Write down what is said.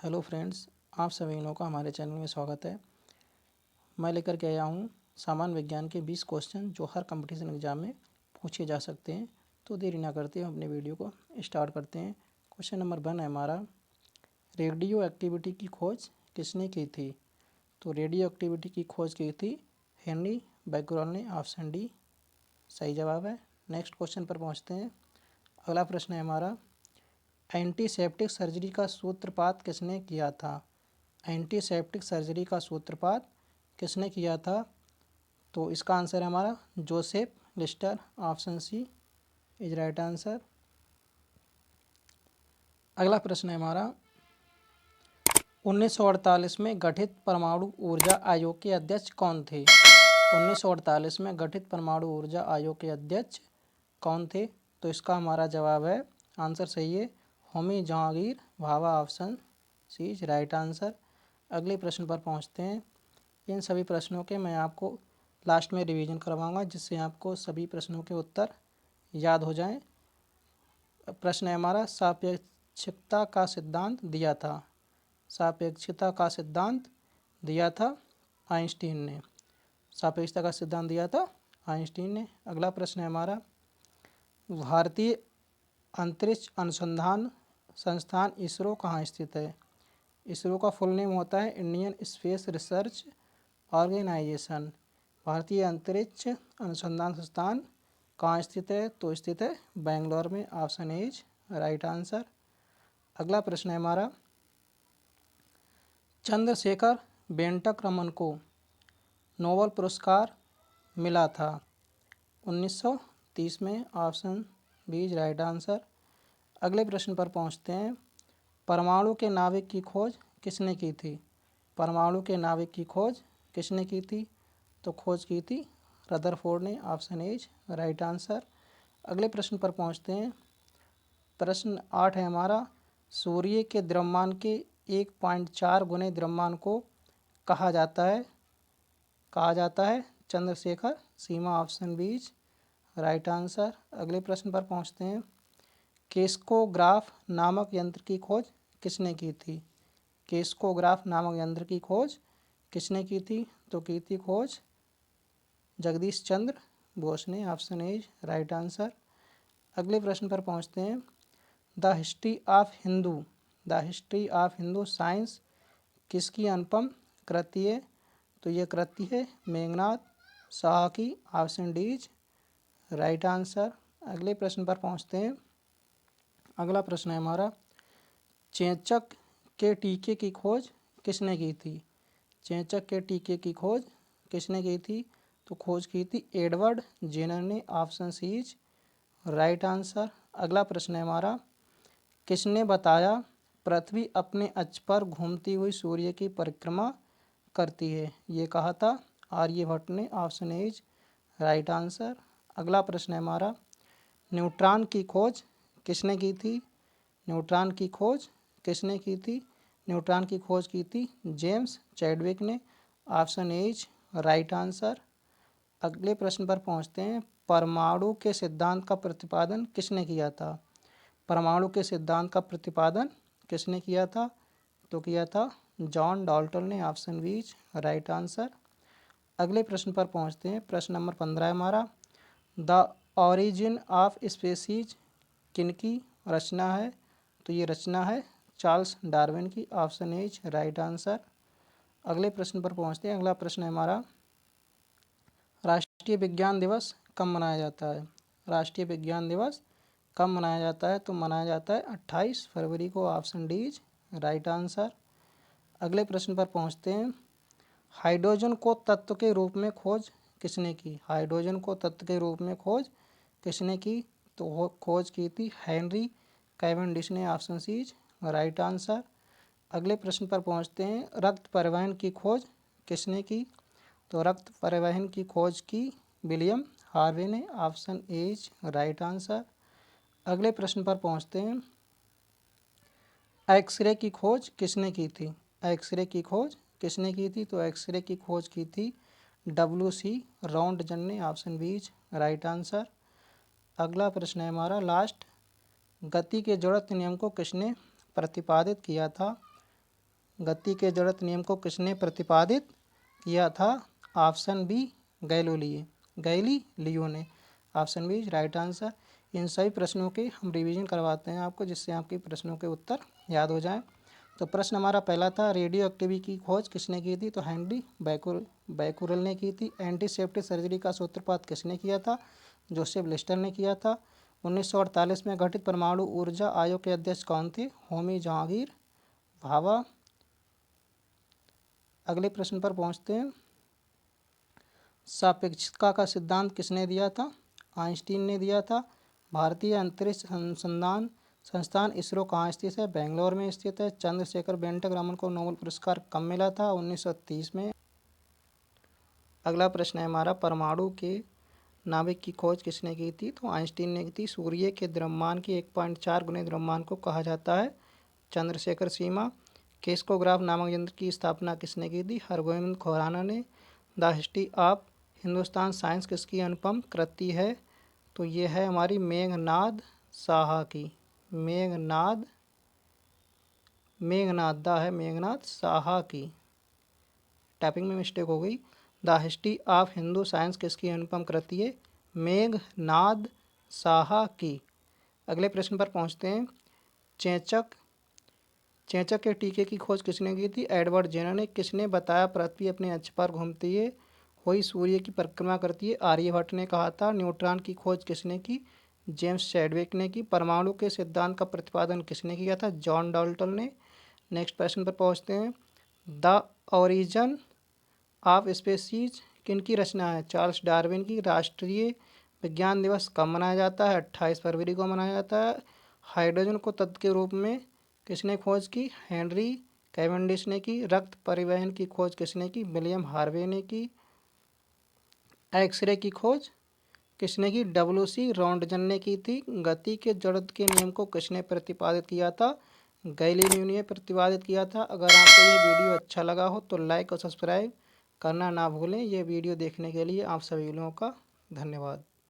Hello friends, आप सभी लोगों का हमारे चैनल में स्वागत है। मैं लेकर के आया हूँ सामान्य विज्ञान के 20 क्वेश्चन जो हर कंपटीशन एग्जाम में पूछे जा सकते हैं। तो देरी ना करते हुए अपने वीडियो को स्टार्ट करते हैं। क्वेश्चन नंबर 1 है हमारा, रेडियो एक्टिविटी की खोज किसने की थी? तो रेडियो एक्टिविटी की खोज की थी हेनरी बैक्यूरेल ने। ऑप्शन डी सही जवाब है। नेक्स्ट क्वेश्चन पर पहुँचते हैं। अगला प्रश्न है हमारा, एंटीसेप्टिक सर्जरी का सूत्रपात किसने किया था? एंटीसेप्टिक सर्जरी का सूत्रपात किसने किया था? तो इसका आंसर है हमारा Joseph Lister. Option C is right answer. अगला प्रश्न है हमारा, 1948 में गठित परमाणु ऊर्जा आयोग के अध्यक्ष कौन थे? 1948 में गठित परमाणु ऊर्जा आयोग के अध्यक्ष कौन थे? तो इसका हमारा जवाब है, आंसर सही है, Homi Jahangir Bhabha. Option C is right answer. अगले प्रश्न पर पहुंचते हैं। इन सभी प्रश्नों के मैं आपको लास्ट में रिवीजन करवाऊंगा जिससे आपको सभी प्रश्नों के उत्तर याद हो जाएं। प्रश्न है हमारा, सापेक्षिकता का सिद्धांत दिया था? सापेक्षिकता का सिद्धांत दिया था आइंस्टीन ने। सापेक्षता का सिद्धांत दिया था आइंस्टीन ने। अगला प्रश्न है हमारा, भारतीय अंतरिक्ष अनुसंधान संस्थान इसरो कहाँ स्थित है? इसरो का फुल नेम होता है इंडियन स्पेस रिसर्च ऑर्गेनाइजेशन। भारतीय अंतरिक्ष अनुसंधान संस्थान कहाँ स्थित है? तो स्थित है बेंगलोर में। Option A is right answer. अगला प्रश्न है हमारा, चंद्रशेखर वेंकट रमन को नोबेल पुरस्कार मिला था 1930 में। Option B is right answer. अगले प्रश्न पर पहुंचते हैं। परमाणु के नाभिक की खोज किसने की थी? परमाणु के नाभिक की खोज किसने की थी? तो खोज की थी रदरफोर्ड ने। Option A is right answer. अगले प्रश्न पर पहुंचते हैं। प्रश्न 8 है हमारा, सूर्य के द्रव्यमान के 1.4 गुने द्रव्यमान को कहा जाता है? चंद्रशेखर सीमा। Option B is right answer. अगले प्रश्न पर पहुंचते हैं। केस्कोग्राफ नामक यंत्र की खोज किसने की थी? केस्कोग्राफ नामक यंत्र की खोज किसने की थी? तो की थी खोज जगदीश चंद्र बोस ने। Option A is right answer. अगले प्रश्न पर पहुंचते हैं। The history of Hindu science किसकी अनुपम कृति है? तो ये कृति है मेघनाथ शाह की। Option D is right answer. अगले प्रश्न पर पहुंचते हैं। अगला प्रश्न है हमारा, चेचक के टीके की खोज किसने की थी? चेचक के टीके की खोज किसने की थी? तो खोज की थी एडवर्ड जेनर ने। Option C is right answer. अगला प्रश्न है हमारा, किसने बताया पृथ्वी अपने अक्ष पर घूमती हुई सूर्य की परिक्रमा करती है? ये कहा था आर्यभट्ट ने। Option A is right answer. अगला प्रश्न है हमारा, न्यूट्रॉन की खोज किसने की थी? न्यूट्रॉन की खोज किसने की थी? न्यूट्रॉन की खोज की थी जेम्स चैडविक ने। Option A is right answer. अगले प्रश्न पर पहुंचते हैं। परमाणु के सिद्धांत का प्रतिपादन किसने किया था? परमाणु के सिद्धांत का प्रतिपादन किसने किया था? तो किया था जॉन डाल्टन ने। Option B is right answer. अगले प्रश्न पर पहुंचते हैं। प्रश्न नंबर 15 है हमारा, द ऑरिजिन ऑफ स्पीसीज किनकी रचना है? तो ये रचना है चार्ल्स डार्विन की। Option A is right answer. अगले प्रश्न पर पहुंचते हैं। अगला प्रश्न है हमारा, राष्ट्रीय विज्ञान दिवस कब मनाया जाता है? राष्ट्रीय विज्ञान दिवस कब मनाया जाता है? तो मनाया जाता है 28 फरवरी को। Option D is right answer. अगले प्रश्न पर पहुंचते हैं। हाइड्रोजन को तत्व के रूप में खोज किसने की? हाइड्रोजन को तत्व के रूप में खोज किसने की? तो खोज की थी हेनरी कैवेंडिश ने। Option C is right answer. अगले प्रश्न पर पहुंचते हैं। रक्त परिवहन की खोज किसने की? तो रक्त परिवहन की खोज की विलियम हार्वे ने। Option A is right answer. अगले प्रश्न पर पहुंचते हैं। एक्सरे की खोज किसने की थी? एक्सरे की खोज किसने की थी? तो एक्सरे की खोज की थी WC राउंडजन ने। Option B is right answer. अगला प्रश्न है हमारा लास्ट, गति के जड़त्व नियम को किसने प्रतिपादित किया था? गति के जड़त्व नियम को किसने प्रतिपादित किया था? ऑप्शन बी गैलीलियो ने। Option B right answer. इन सभी प्रश्नों के हम रिवीजन करवाते हैं आपको, जिससे आपके प्रश्नों के उत्तर याद हो जाएं। तो प्रश्न हमारा पहला था, रेडियो एक्टिविटी की खोज किसने की थी? तो हेनरी बैकुरल ने की थी। एंटीसेप्टिक सर्जरी का सूत्रपात किसने किया था? जोसेफ लिस्टर ने किया था। 1948 में गठित परमाणु ऊर्जा आयोग के अध्यक्ष कौन थे? होमी जहांगीर भाभा। अगले प्रश्न पर पहुंचते हैं। सापेक्षता का सिद्धांत किसने दिया था? आइंस्टीन ने दिया था। भारतीय अंतरिक्ष अनुसंधान संस्थान इसरो कहाँ स्थित है? बेंगलोर में स्थित है। चंद्रशेखर वेंकटरमन को नोबेल पुरस्कार कब मिला था? 1930 में। अगला प्रश्न है हमारा, परमाणु के नाभिक की खोज किसने की थी? तो आइंस्टीन ने की थी। सूर्य के द्रव्यमान के 1.4 गुने द्रव्यमान को कहा जाता है? चंद्रशेखर सीमा। केस्कोग्राफ नामक यंत्र की स्थापना किसने की थी? हरगोविंद खुराना ने। The history of Hindustan science किसकी अनुपम कृति है? तो ये है हमारी मेघनाद साहा की। मेघनाद साहा की। टाइपिंग में मिस्टेक हो गई। The history of Hindu science किसकी अनुपम कृति है? मेघनाद साहा की। अगले प्रश्न पर पहुंचते हैं। चेचक के टीके की खोज किसने की थी? एडवर्ड जेनर ने। किसने बताया पृथ्वी अपने अक्ष पर घूमती है, हुई सूर्य की परिक्रमा करती है? आर्यभट्ट ने कहा था। न्यूट्रॉन की खोज किसने की? जेम्स चैडविक ने की। परमाणु के सिद्धांत का प्रतिपादन किसने किया था? जॉन डाल्टन ने। नेक्स्ट प्रश्न पर पहुंचते हैं। द ओरिजिन ऑफ स्पीसीज किनकी रचना है? चार्ल्स डार्विन की। राष्ट्रीय विज्ञान दिवस कब मनाया जाता है? 28 फरवरी को मनाया जाता है। हाइड्रोजन को तत्व के रूप में किसने खोज की? हेनरी कैवेंडिश ने की। रक्त परिवहन की खोज किसने की? विलियम हार्वे ने की। एक्सरे की खोज किसने की? डब्ल्यू.सी. रॉन्टजन ने की थी। गति के जड़त्व के नियम को किसने प्रतिपादित किया था? गैलीलियो ने प्रतिपादित किया था। अगर आपको ये वीडियो अच्छा लगा हो तो लाइक और सब्सक्राइब करना ना भूलें। ये वीडियो देखने के लिए आप सभी लोगों का धन्यवाद।